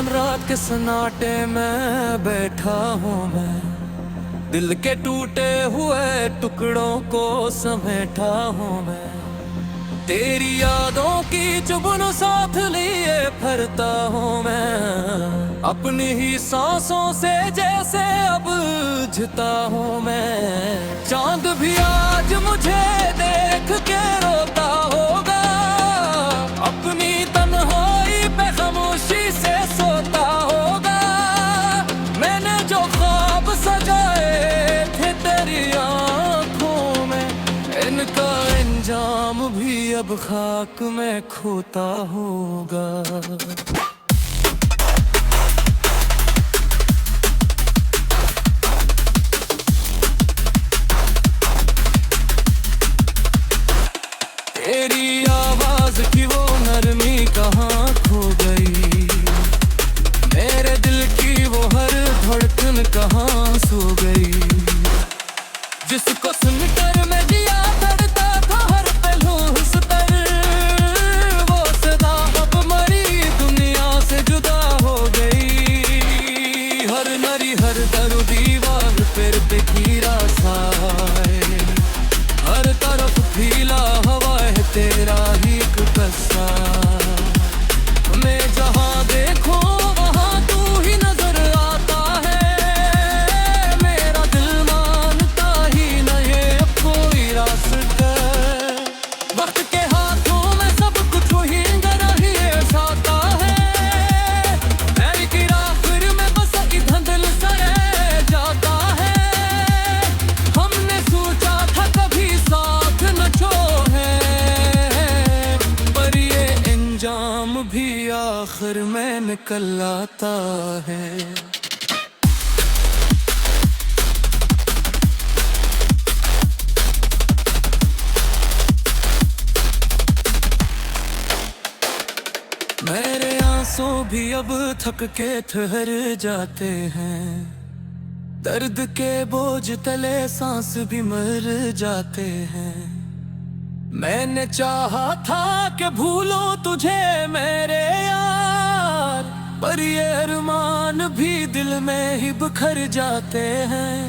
सुनसान रात के सन्नाटे में बैठा हूँ मैं, दिल के टूटे हुए टुकड़ों को समेटा हूँ मैं। तेरी यादों की चुभन साथ लिए फिरता हूँ मैं, अपनी ही सांसों से जैसे अब बुझता हूँ मैं। चांद भी आज मुझे देख के रोता होगा, अपनी तन्हाई पे खामोशी से सोता होगा। मैंने जो ख्वाब सजाए थे तेरी आंखों में, इनका अंजाम भी अब खाक में खोता होगा। तेरी आवाज की वो नरमी कहाँ खो गई, मेरे दिल की वो हर धड़कन कहाँ सो गई। जिसको सुनकर मैं जिया करता था हर पहलू उस पर, वो सदा अब मरी दुनिया से जुदा हो गई। हर नरी हर दर दीवार पे गिरा साए, हर तरफ फीला हवा है तेरा ही एक कस्सा। मैं जहाँ देखूं वहाँ तू ही नजर आता है, मेरा दिल मानता ही न ये कोई रास्ता। वक्त के हाथों में सब कुछ वही जरा ही ऐसा है, मेरी की आखिर में बस इधर दिल सा रह जाता है। हमने सोचा था कभी साथ न छोड़े, पर ये अंजाम भी आखिर में निकल आता है। मेरे आंसू भी अब थक के ठहर जाते हैं, दर्द के बोझ तले सांस भी मर जाते हैं। मैंने चाहा था कि भूलो तुझे मेरे यार, पर ये अरमान भी दिल में ही बिखर जाते हैं।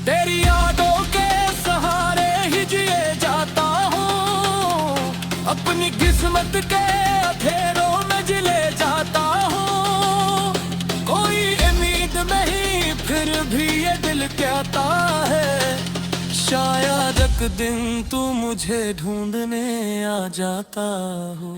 तेरी यादों के सहारे ही जिए जाता हूँ, अपनी किस्मत के अंधेरों में जिले जाता हूँ। कोई उम्मीद नहीं फिर भी ये दिल कहता है, शायद एक दिन तू मुझे ढूंढने आ जाता हो।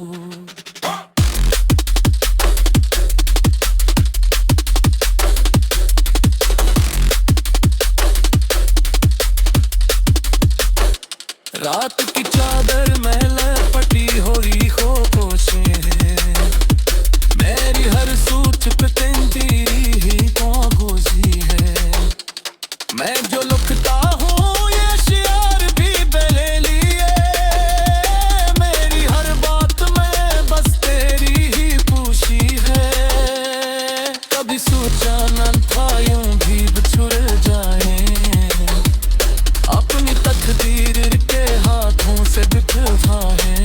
रात की चादर में लपटी हुई खामोशी है, मेरी हर सोच पे तेरी ही खामोशी है। मैं जो लिखता हूँ ये शेर भी ले लिए, मेरी हर बात में बस तेरी ही पूछी है। कभी सोचा न था यूं भी बिछुड़ जाए, अपनी तकदीर के हाथों से बिखराए।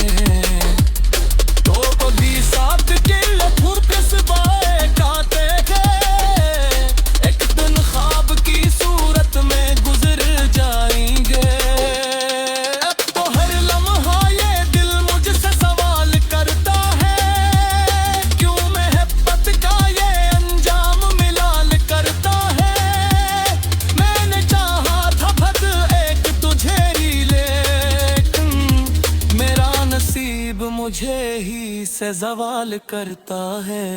तो कभी साथ के लफ्ज़ों पे सबाए गाते हैं, एक दिन ख्वाब की सूरत में गुजर जाएंगे। अब तो हर लम्हा ये दिल मुझसे सवाल करता है, क्यों मोहब्बत का ये अंजाम मिलाल करता है। मैंने चाहा था बस एक तुझे ही, लेकिन मेरा नसीब मुझे ही से सवाल करता है।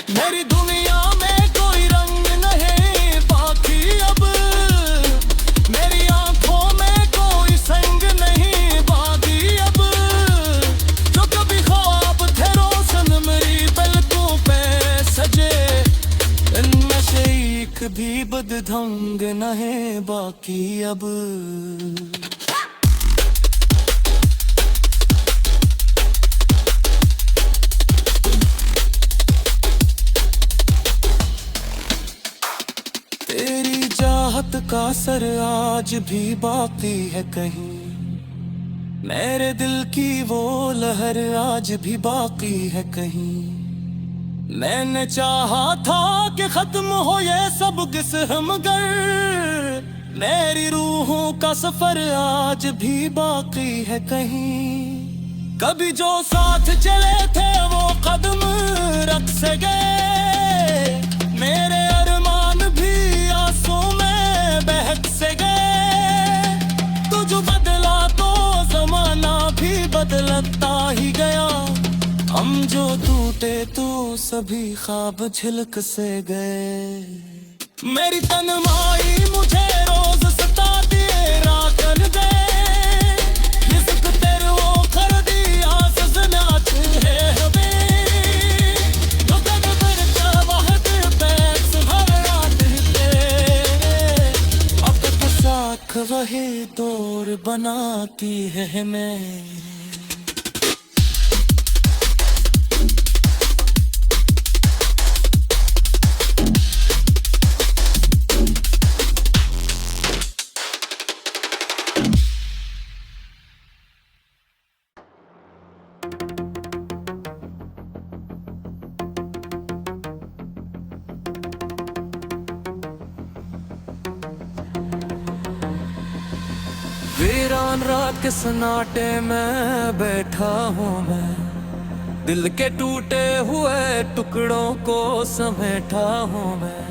मेरी दुनिया में कोई रंग नहीं बाकी अब, मेरी आंखों में कोई संग नहीं बाकी अब। जो कभी ख्वाब थे रोशन मेरी पलकों पे सजे, इनमें से एक भी बदढंग नहीं बाकी अब। तेरी चाहत का असर आज भी बाकी है कहीं, मेरे दिल की वो लहर आज भी बाकी है कहीं। मैंने चाहा था कि खत्म हो ये सब किस्मगर, मेरी रूहों का सफर आज भी बाकी है कहीं। कभी जो साथ चले थे वो कदम रख से गए, मेरे अरमान भी आंसू में बहक से गए। तुझ बदला तो जमाना भी बदलता ही गया, हम जो टूटे तो सभी ख्वाब झिलक से गए। मेरी तन्हाई मुझे रोज सताती रातन दे, रिस्क तेरे वो कर दिया सजनाच है हमें। तो कद पर चाहत बैक्स हर रात तेरे, अब तो साथ वही दौर बनाती है हमें। वीरान रात के सन्नाटे में बैठा हूँ मैं, दिल के टूटे हुए टुकड़ों को समेटा हूँ मैं।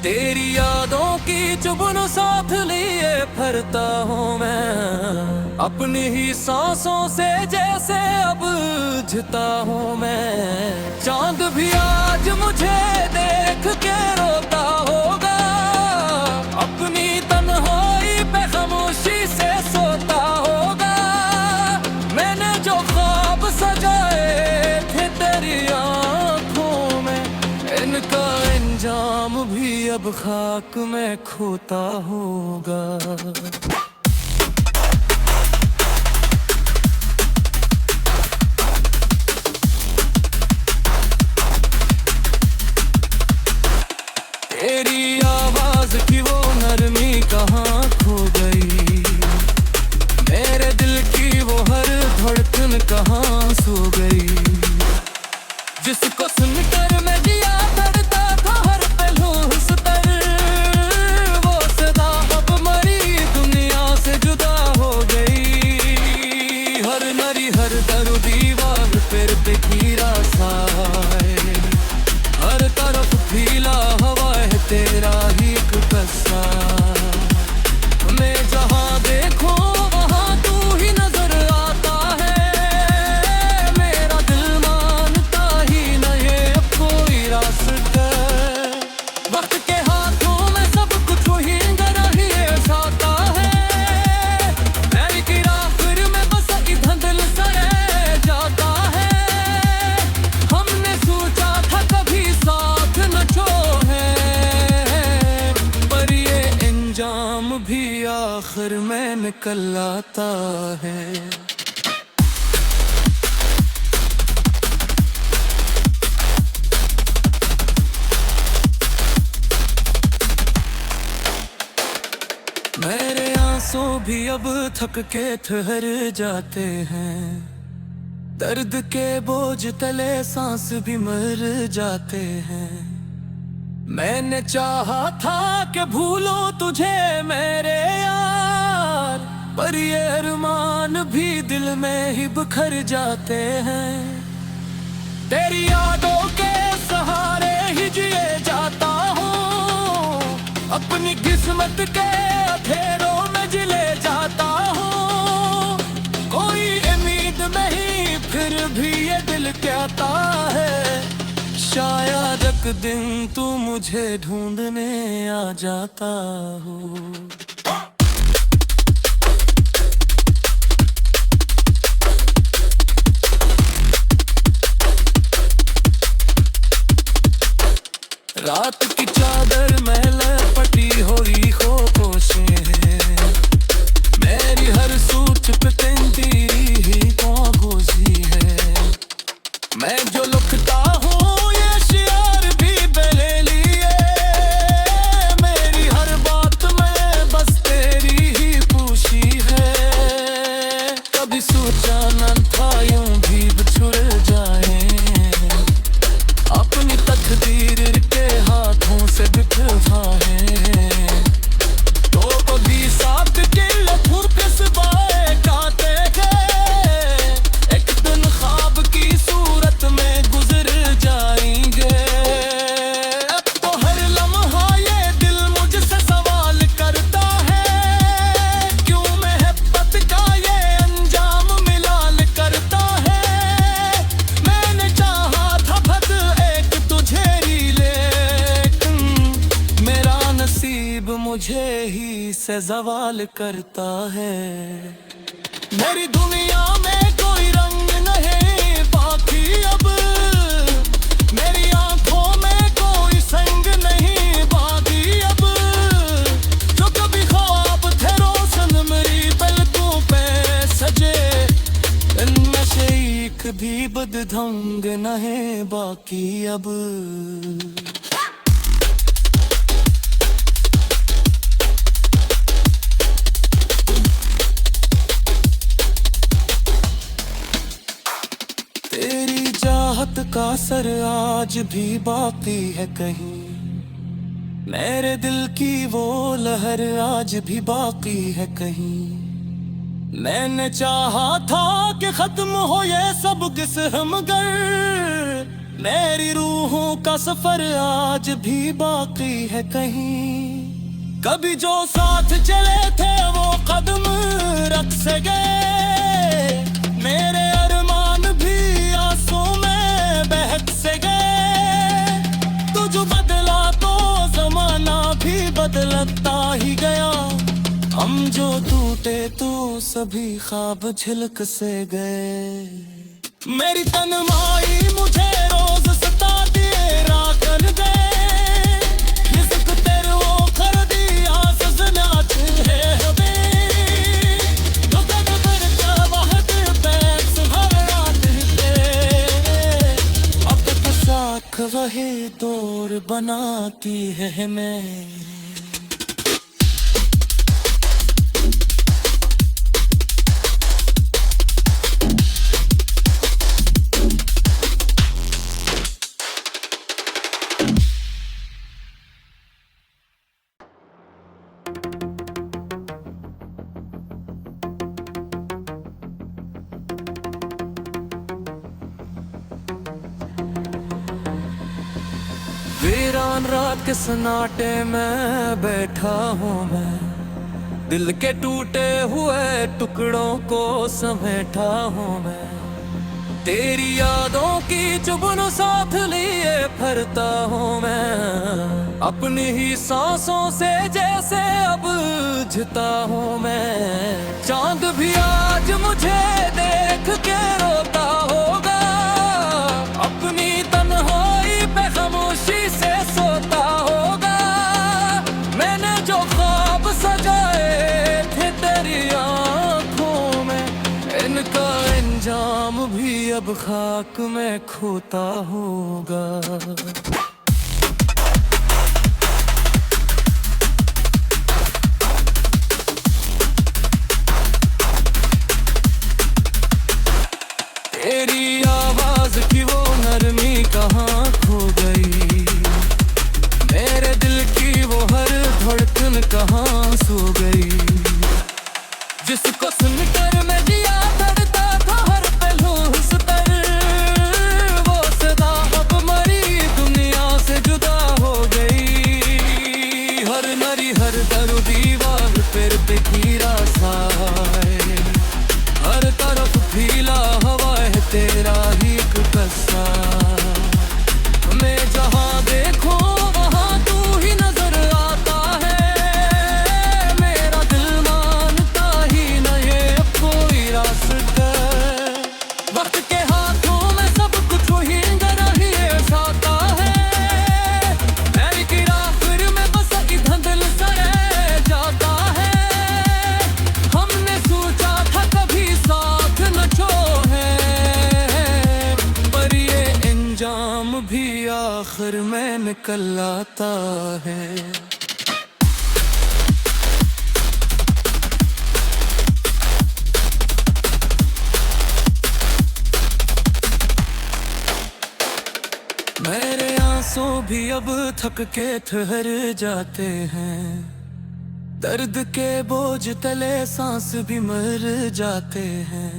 तेरी यादों की चुभन साथ लिए फिरता हूँ मैं, अपनी ही सांसों से जैसे अब झिता हूँ मैं। चांद भी आज मुझे देख के रोता होगा, अपनी तन्हाई पे खामोशी से सोता होगा। मैंने जो ख्वाब सजाए थे तेरी आंखों में, इनका अंजाम भी अब खाक में खोता होगा। तेरी आवाज की वो नरमी कहाँ खो गई, मेरे दिल की वो हर धड़कन कहाँ सो गई। जिसको सुनकर मैं जिया करता था हर पहलू उस तर, वो सदा अब मरी दुनिया से जुदा हो गई। हर नरी हर दर दीवार पर गिरा साए, हर तरफ फीला हवा है तेरा ही एक कस्सा। मैं जहाँ देखूं वहाँ तू ही नजर आता है, मेरा दिल मानता ही न ये अब कोई रास्ता। वक्त के हाथों में सब कुछ वही जरा ही साता है, मैं की राह में बस इधर दिल सा रह जाता है। हमने सोचा था कभी साथ न छोड़े, पर ये अंजाम भी आखिर में निकल आता है। मेरे आंसू भी अब थक के ठहर जाते हैं, दर्द के बोझ तले सांस भी मर जाते हैं। मैंने चाहा था कि भूलो तुझे मेरे यार, पर ये अरमान भी दिल में ही बिखर जाते हैं। तेरी यादों के सहारे ही जिए जाता हूँ, अपनी किस्मत के अंधेरों में जिले जाता हूँ। कोई उम्मीद नहीं फिर भी ये दिल कहता है, शायद एक दिन तू मुझे ढूंढने आ जाता हो। रात की चादर में लपटी हुई खामोशी है, मेरी हर सोच पे तेरी ही खामोशी है। मैं जो लिखता हूँ ये शियार भी ले लिए, मेरी हर बात में बस तेरी ही पूछी है। कभी सोचा न था यूं भी बिछुड़ जाए, अब मेरे के हाथों से बिखरवाए तो कभी साथ के लफ्ज़ किस्बाए गाते गए एक दिन ख्वाब की सूरत में गुजर जाएंगे अब तो हर लम्हा ये दिल मुझसे सवाल करता है क्यों मोहब्बत का ये अंजाम मिलाल करता है मैंने चाहा था बद एक तुझे ही लेकिन मेरा नसीब मुझे ही से ज़वाल करता है मेरी दुनिया में कोई रंग नहीं बाकी अब मेरी आंखों में कोई संग नहीं बाकी अब जो कभी ख्वाब थे रोशन मेरी पलकों पे सजे इनमें से एक भी बदढंग नहीं बाकी अब तेरी चाहत का असर आज भी बाकी है कहीं मेरे दिल की वो लहर आज भी बाकी है कहीं मैंने चाहा था कि खत्म हो ये सब किस्म मगर मेरी रूहों का सफर आज भी बाकी है कहीं कभी जो साथ चले थे वो कदम रख से गए मेरे अरमान भी आंसू में बहक से गए तुझ बदला तो जमाना भी बदलता ही गया हम जो टूटे तो सभी ख्वाब झिलक से गए मेरी तन्हाई मुझे रोज सताती राखन दे रिज़्क़ तेरे वो कर दिया सजनात है हमें तो कद पर चाहत पे सुहारात है अब तक साथ वही दौर बनाती है हमें वीरान रात के सन्नाटे में बैठा हूँ मैं दिल के टूटे हुए टुकड़ों को समेटा हूँ मैं तेरी यादों की चुभन साथ लिए फिरता हूँ मैं अपनी ही सांसों से जैसे अब झिता हूँ मैं चांद भी आज मुझे देख के रोता होगा अपनी तन्हाई पे खामोशी से सोता होगा मैंने जो ख्वाब सजाए थे तेरी आंखों में इनका अंजाम भी अब खाक में खोता होगा तेरी आवाज की वो नरमी कहाँ खो गई मेरे दिल की वो हर धड़कन कहाँ सो गई जिसको सुनकर मैं जिया करता था हर पहलू उस पर वो सदा अब मरी दुनिया से जुदा हो गई हर नरी हर दर दीवार पे गिरा सा है हर तरफ फीला हवा है तेरा ही एक कस्सा मैं जहाँ देखूं वहाँ तू ही नजर आता है मेरा दिल मानता ही न ये कोई रास्ता वक्त के हाथों में सब कुछ वही गरा ही ऐसाता है मेरी गिरा फिर में बस इधर दिल सा रह जाता है हमने सोचा था कभी साथ न छोड़े पर ये अंजाम भी आखिर में निकल आता है मेरे आंसू आंसू भी अब थक के ठहर जाते हैं, दर्द के बोझ तले सांस भी मर जाते हैं।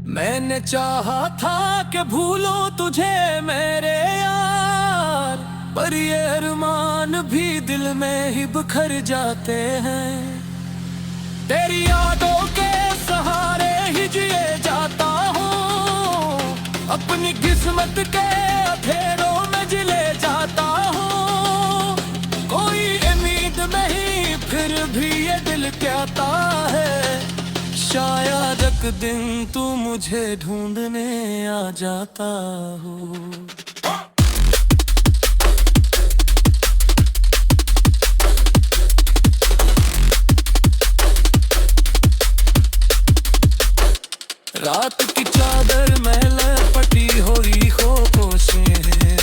मैंने चाहा था कि भूलो तुझे मेरे यार, पर ये अरमान भी दिल में ही बिखर जाते हैं। तेरी यादों के सहारे ही जिए जाता हूँ, अपनी किस्मत के अंधेरों में जिले जाता हूँ। कोई उम्मीद नहीं फिर भी ये दिल कहता है, शायद एक दिन तू मुझे ढूंढने आ जाता हो। रात की चादर में लपटी हुई खामोशी है,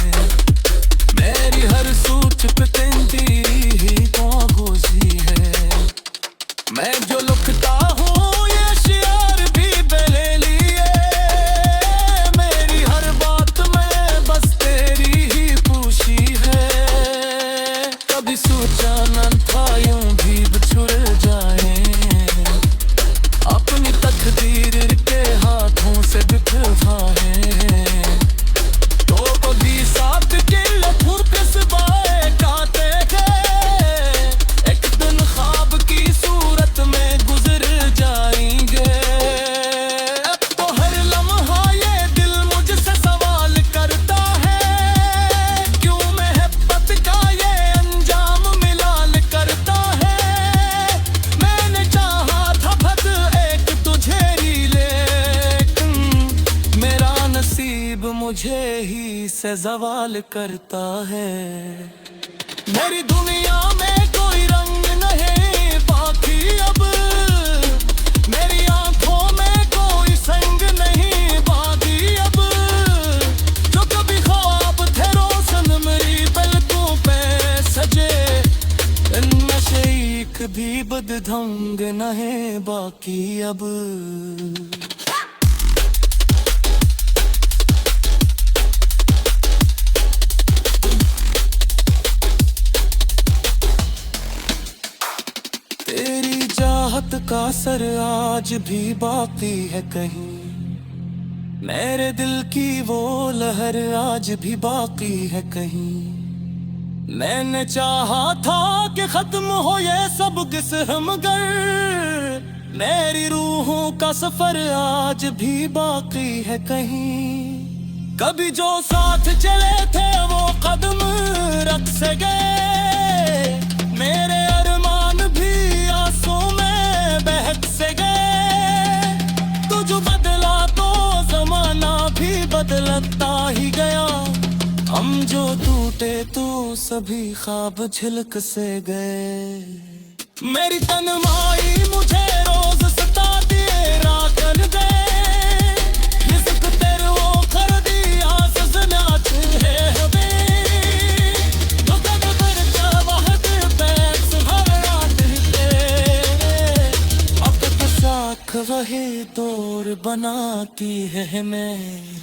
मेरी हर सोच पे तेरी ही खामोशी है। मैं जो लिखता हूँ ये शियार भी बेले लिए, मेरी हर बात में बस तेरी ही पूछी है। कभी सोचा न था यूं भी बिछुड़ जाए, अपनी तकदीर के हाथों से बिखरवाए। तो कभी साथ के लफ्ज़ों पे सबाए गाते गए, एक दिन ख्वाब की सूरत में गुजर जाएंगे। अब तो हर लम्हा ये दिल मुझसे सवाल करता है, क्यों मोहब्बत का ये अंजाम मिलाल करता है। मैंने चाहा था बस एक तुझे ही, लेकिन मेरा नसीब मुझे ही से सवाल करता है। मेरी दुनिया में कोई रंग नहीं बाकी अब, मेरी आंखों में कोई संग नहीं बाकी अब। जो कभी ख्वाब थे रोशन मेरी पलकों पे सजे, इनमें से एक भी बदढंग नहीं बाकी अब। तेरी चाहत का असर आज भी बाकी है कहीं, मेरे दिल की वो लहर आज भी बाकी है कहीं। मैंने चाहा था कि खत्म हो ये सब किस्मगर, मेरी रूहों का सफर आज भी बाकी है कहीं। कभी जो साथ चले थे वो कदम रख से गए, मेरे अरमान भी आंसू में बहक से गए। तू जो बदला तो जमाना भी बदलता ही गया, हम जो टूटे तो सभी ख्वाब झिलक से गए। मेरी तन्हाई मुझे रोज सताती है, रात गए रिज़्क़ तेरे वो कर दी आस ज़नात है हमें। तो कब कर चाहत पैस हर रात तेरे, अब तक साथ वही दौर बनाती है हमें।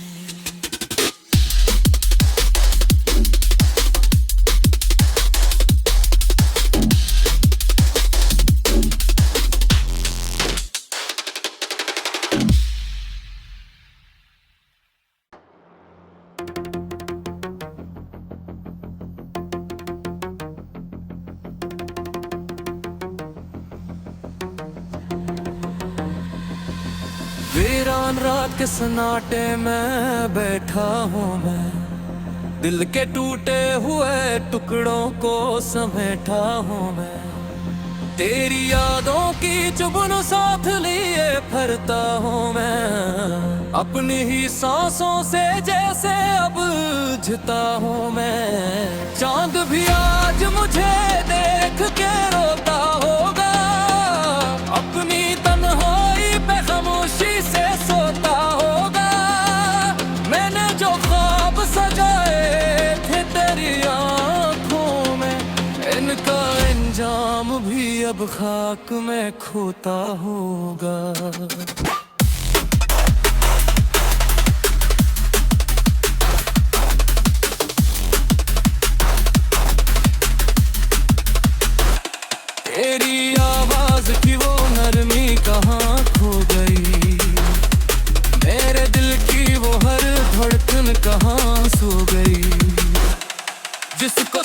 वीरान रात के सन्नाटे में बैठा हूँ मैं, दिल के टूटे हुए टुकड़ों को समेटा हूँ मैं। तेरी यादों की चुभन साथ लिए फिरता हूँ मैं, अपनी ही सांसों से जैसे अब झिता हूँ मैं। चांद भी आज मुझे देख के रोता होगा, अपनी तन्हाई पे खामोशी से सोता होगा। मैंने जो ख्वाब सजाए थे तेरी आंखों में, इनका अंजाम भी अब खाक में खोता होगा।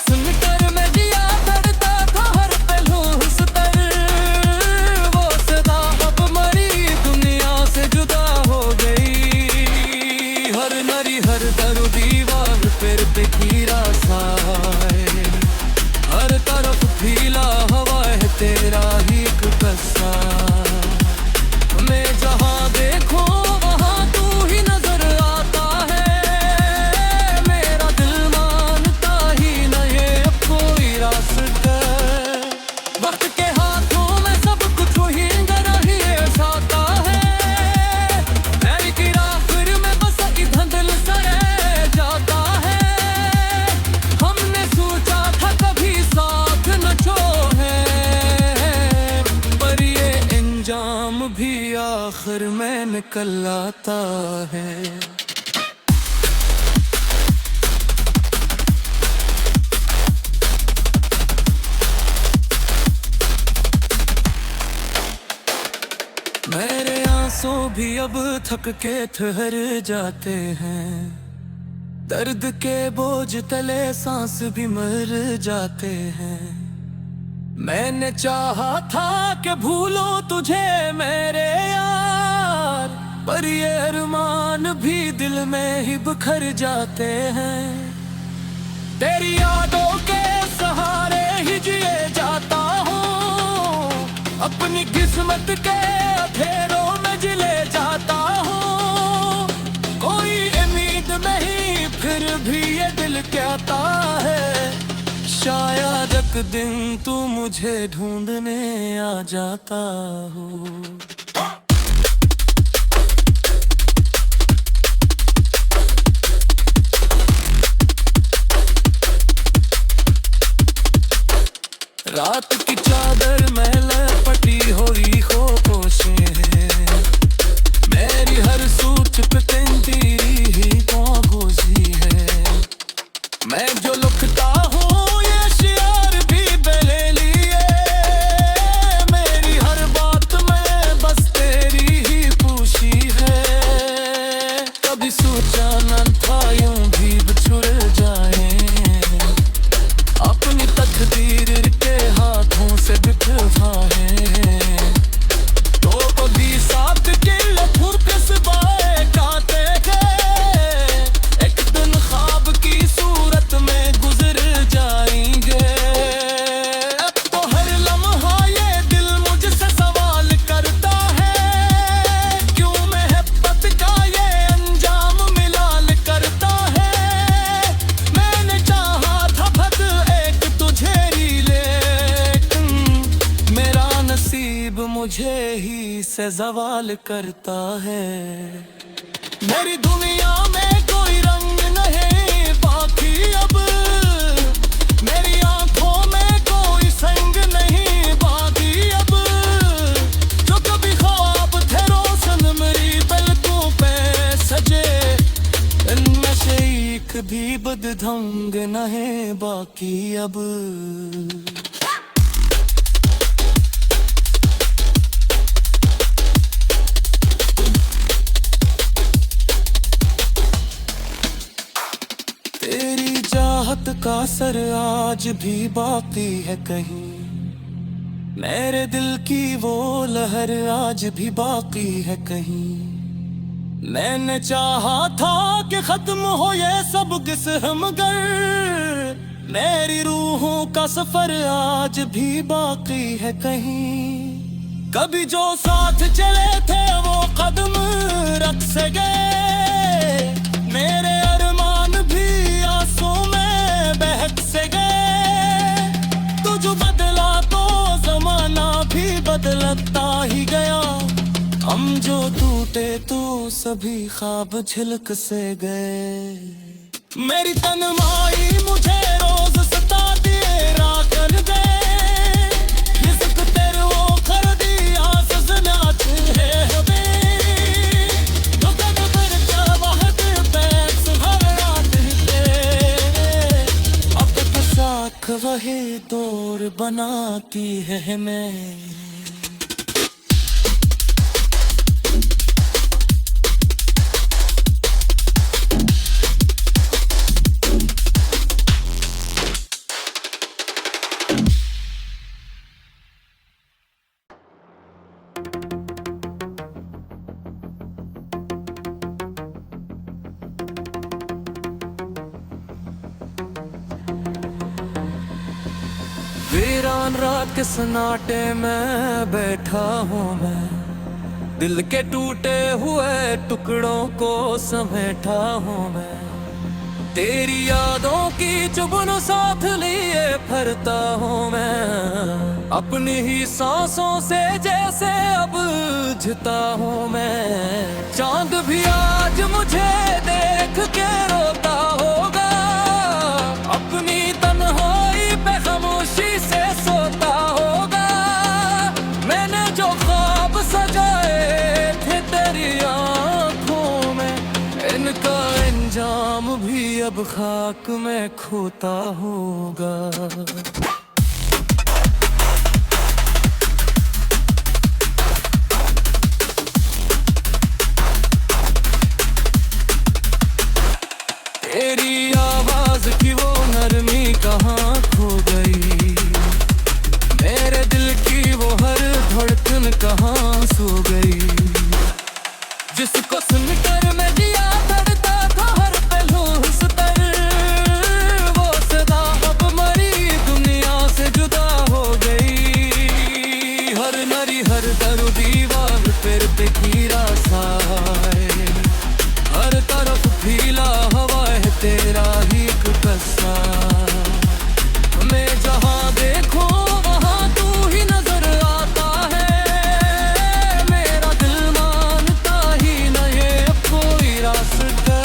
सुनकर मैं जिया धड़ता था हर पहलू उस तर। वो सदा अब मरी दुनिया से जुदा हो गई। हर नरी हर दर दीवार फिर बिखरा सा है। हर तरफ फीला हवा है तेरा ही एक कस्सा। मैं जहाँ देखूं वहाँ तू ही नजर आता है। मेरा दिल मानता ही न ये अब कोई रास्ता। वक्त के हाथों में सब कुछ वही रही साता है। मैरी की आखिर में बस इधर दिल सा रह जाता है। हमने सोचा था कभी साथ न छोड़े, पर ये इंजाम भी आखिर में निकल आता है। मेरे आंसू भी अब थक के ठहर जाते हैं। दर्द के बोझ तले सांस भी मर जाते हैं। मैंने चाहा था कि भूलो तुझे मेरे यार, पर ये अरमान भी दिल में ही बिखर जाते हैं। तेरी यादों के सहारे ही जिए जाता हूँ। अपनी किस्मत के अंधेरों में जिले जाता हूँ। कोई उम्मीद नहीं फिर भी ये दिल कहता है। शायद एक दिन तू मुझे ढूंढने आ जाता हो। रात की चादर में लपटी हुई खामोशी है। मेरी हर सोच पे तेरी ही खामोशी है। मैं जो लिखता हूँ ये शेर भी बेले लिए। मेरी हर बात में बस तेरी ही पूछी है। कभी सोचा न था यूं भी बिछुड़ जाए। अपनी तकदीर के हाथों से बिखराए। तो कभी साथ के लफ्ज़ किस्बाए गाते हैं। एक दिन ख्वाब की सूरत में गुजर जाएंगे। अब तो हर लम्हा ये दिल मुझसे सवाल करता है। क्यों मोहब्बत का ये अंजाम मिलाल करता है। मैंने चाहा था बस एक तुझे ही, लेकिन मेरा नसीब मुझे ही से सवाल करता है। मेरी दुनिया में कोई रंग नहीं बाकी अब। मेरी आंखों में कोई संग नहीं बाकी अब। जो कभी ख्वाब थे रोशन मेरी पलकों पे सजे, इनमें से एक भी बदढंग नहीं बाकी अब। तेरी चाहत का असर आज भी बाकी है कहीं। मेरे दिल की वो लहर आज भी बाकी है कहीं। मैंने चाहा था कि खत्म हो ये सब किस्सा, मगर मेरी रूहों का सफर आज भी बाकी है कहीं। कभी जो साथ चले थे वो कदम रख से गए। मेरे अरमान भी आंसू में बहक से गए। तुझ बदला तो जमाना भी बदलता ही गया। हम जो टूटे तो सभी ख्वाब झिलक से गए। मेरी तन्हाई मुझे रोज सताती रा कर दे। रिज़्क़ तेरे वो कर दिया सजनात है हमें। तो कद कर चाहत पैस भर आते थे। अब तक साथ वही दौर बनाती है हमें। सुनसान रात के सन्नाटे में बैठा हूँ मैं, दिल के टूटे हुए टुकड़ों को समेटा हूँ मैं। तेरी यादों की चुभन साथ लिए फिरता हूँ मैं, अपनी ही सांसों से जैसे अब बुझता हूँ मैं। चांद भी आज मुझे देख के रोता होगा, अपनी तन्हाई पे खामोशी से सोता होगा। मैंने जो ख्वाब सजाए थे तेरी आंखों में, इनका अंजाम भी अब खाक में खोता होगा। तेरी आवाज की वो नरमी कहाँ खो गई, मेरे दिल की वो हर धड़कन कहाँ सो गई। जिसको सुनकर मैं जिया करता था हर पहलू उस तर, वो सदा अब मरी दुनिया से जुदा हो गई। हर नरी हर दर दीवार फिर पे गिरा सा है, हर तरफ फीला हवा है तेरा ही एक कस्सा। मैं जहाँ देखूं वहाँ तू ही नजर आता है, मेरा दिल मानता ही न ये कोई रास्ता।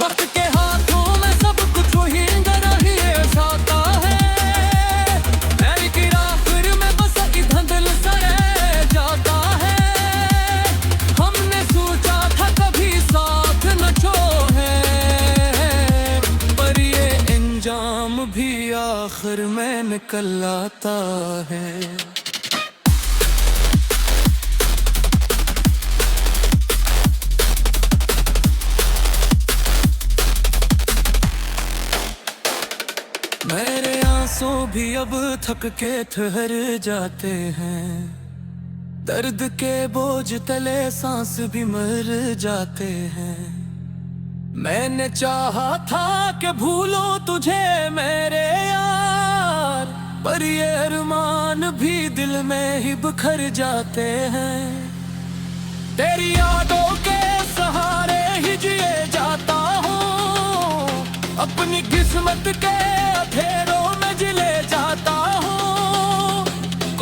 वक्त के हाथों में सब कुछ वही तरह ही जाता है, मेरी की आखिर में बस इधर दिल सा रह जाता है। हमने सोचा था कभी साथ न छोड़े, पर ये अंजाम भी आखिर में निकल आता है। मेरे आंसू भी अब थक के ठहर जाते हैं, दर्द के बोझ तले सांस भी मर जाते हैं। मैंने चाहा था कि भूलो तुझे मेरे यार, पर ये अरमान भी दिल में ही बिखर जाते हैं। तेरी यादों के सहारे ही जिए जाता हूँ, अपनी किस्मत के अंधेरों में जिले जाता हूँ।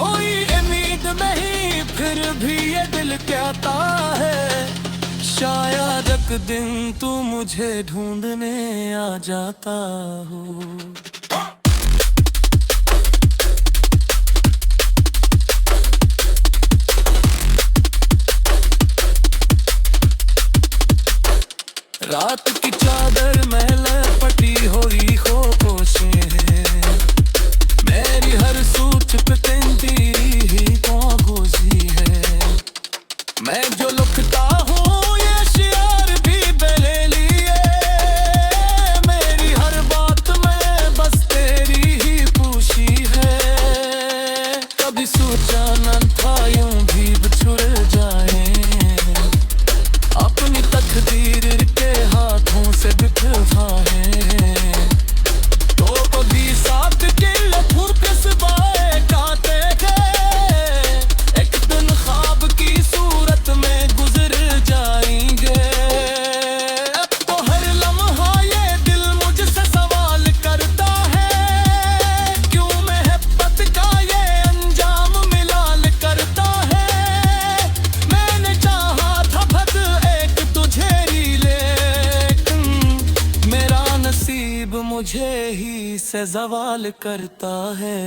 कोई उम्मीद नहीं फिर भी ये दिल कहता है, शायद एक दिन तू मुझे ढूंढने आ जाता हो। रात की चादर में लपटी हुई खामोशी है, मेरी हर सोच पे तेरी ही खामोशी है। मैं जो लिखता हूँ ये शेर भी ले लिए, मेरी हर बात में बस तेरी ही पूछी है। कभी सोचा न था यूं भी बिछुड़ जाए, अपनी तकदीर के हाथों से बिखराए। तो कभी साथ के लफ्ज़ किस्बाए गाते थे, एक दिन ख्वाब की सूरत में गुजर जाएंगे। अब तो हर लम्हा ये दिल मुझसे सवाल करता है, क्यों मोहब्बत का ये अंजाम मिलाल करता है। मैंने चाहा था बस एक तुझे ही, लेकिन मेरा नसीब मुझे ही से सवाल करता है।